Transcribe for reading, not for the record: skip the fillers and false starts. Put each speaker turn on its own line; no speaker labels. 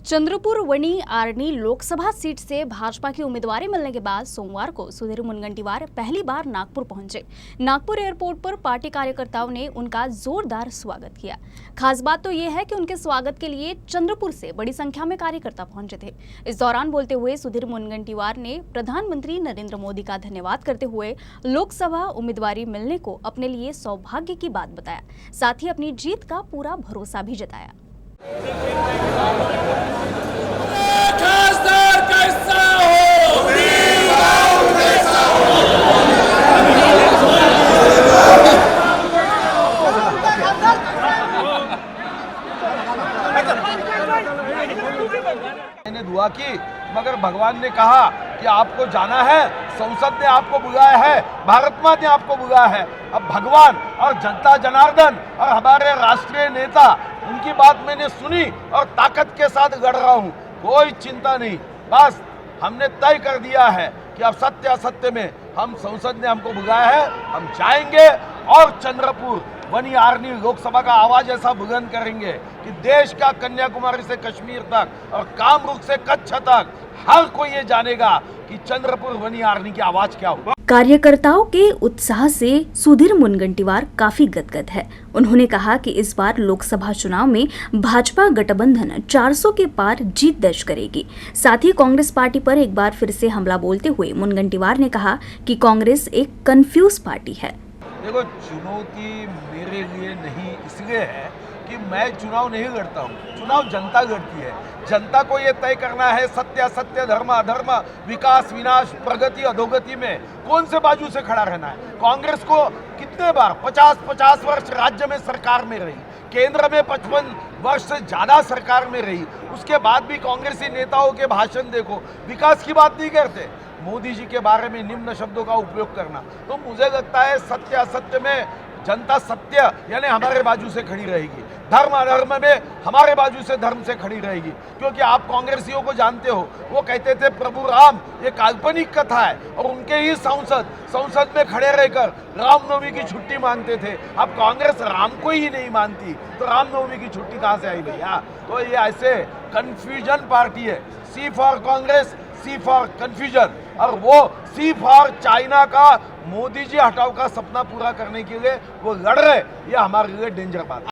चंद्रपुर वनी Arnie Lok Sabha seat से भाजपा की उम्मीदवारी मिलने के बाद सोमवार को सुधीर मुनगंटीवार पहली बार नागपुर पहुंचे। नागपुर एयरपोर्ट पर पार्टी कार्यकर्ताओं ने उनका जोरदार स्वागत किया। खास बात तो यह है कि उनके स्वागत के लिए चंद्रपुर से बड़ी संख्या में कार्यकर्ता पहुंचे थे। इस दौरान बोलते हुए सुधीर मुनगंटीवार ने प्रधानमंत्री नरेंद्र मोदी का धन्यवाद करते हुए लोकसभा उम्मीदवारी मिलने को अपने लिए सौभाग्य की बात बताया। साथ ही अपनी जीत का पूरा भरोसा भी जताया।
मैंने दुआ की, मगर भगवान ने कहा कि आपको जाना है, संसद ने आपको बुलाया है, भारत माँ ने आपको बुलाया है। अब भगवान और जनता जनार्दन और हमारे राष्ट्रीय नेता, उनकी बात मैंने सुनी और ताकत के साथ लड़ रहा हूँ। कोई चिंता नहीं, बस हमने तय कर दिया है कि अब सत्य असत्य में हम, संसद ने हमको बुलाया है, हम जाएंगे और चंद्रपुर वनी आर्नी लोकसभा का आवाज ऐसा बुलंद करेंगे कि देश का कन्याकुमारी से कश्मीर तक और कामरूप से कच्छ तक हर कोई ये जानेगा कि चंद्रपुर वनी आर्नी की आवाज क्या हो।
कार्यकर्ताओं के उत्साह से सुधीर मुनगंटीवार काफी गदगद है। उन्होंने कहा कि इस बार लोकसभा चुनाव में भाजपा गठबंधन 400 के पार जीत दर्ज करेगी। साथ ही कांग्रेस पार्टी पर एक बार फिर से हमला बोलते हुए मुनगंटीवार ने कहा कि कांग्रेस एक कंफ्यूज पार्टी है।
देखो, चुनौती मेरे लिए नहीं इसलिए है कि मैं चुनाव नहीं लड़ता हूँ, चुनाव जनता लड़ती है। जनता को ये तय करना है सत्य असत्य, धर्म अधर्म, विकास विनाश, प्रगति अधोगति में कौन से बाजू से खड़ा रहना है। कांग्रेस को कितने बार 50 वर्ष राज्य में सरकार में रही, केंद्र में 55 वर्ष से ज्यादा सरकार में रही, उसके बाद भी कांग्रेसी नेताओं के भाषण देखो, विकास की बात नहीं करते। मोदी जी के बारे में निम्न शब्दों का उपयोग करना, तो मुझे लगता है सत्य असत्य में जनता सत्य यानी हमारे बाजू से खड़ी रहेगी, धर्म अधर्म में हमारे बाजू से धर्म से खड़ी रहेगी। क्योंकि आप कांग्रेसियों को जानते हो, वो कहते थे प्रभु राम ये काल्पनिक कथा है, और उनके ही संसद में खड़े रहकर रामनवमी की छुट्टी मांगते थे। अब कांग्रेस राम को ही नहीं मानती तो रामनवमी की छुट्टी कहाँ से आई भैया। तो ये ऐसे कंफ्यूजन पार्टी है, C for Congress, C for confusion, और वो सी फॉर चाइना का मोदी जी हटाओ का सपना पूरा करने के लिए वो लड़ रहे, ये हमारे लिए डेंजर बात है।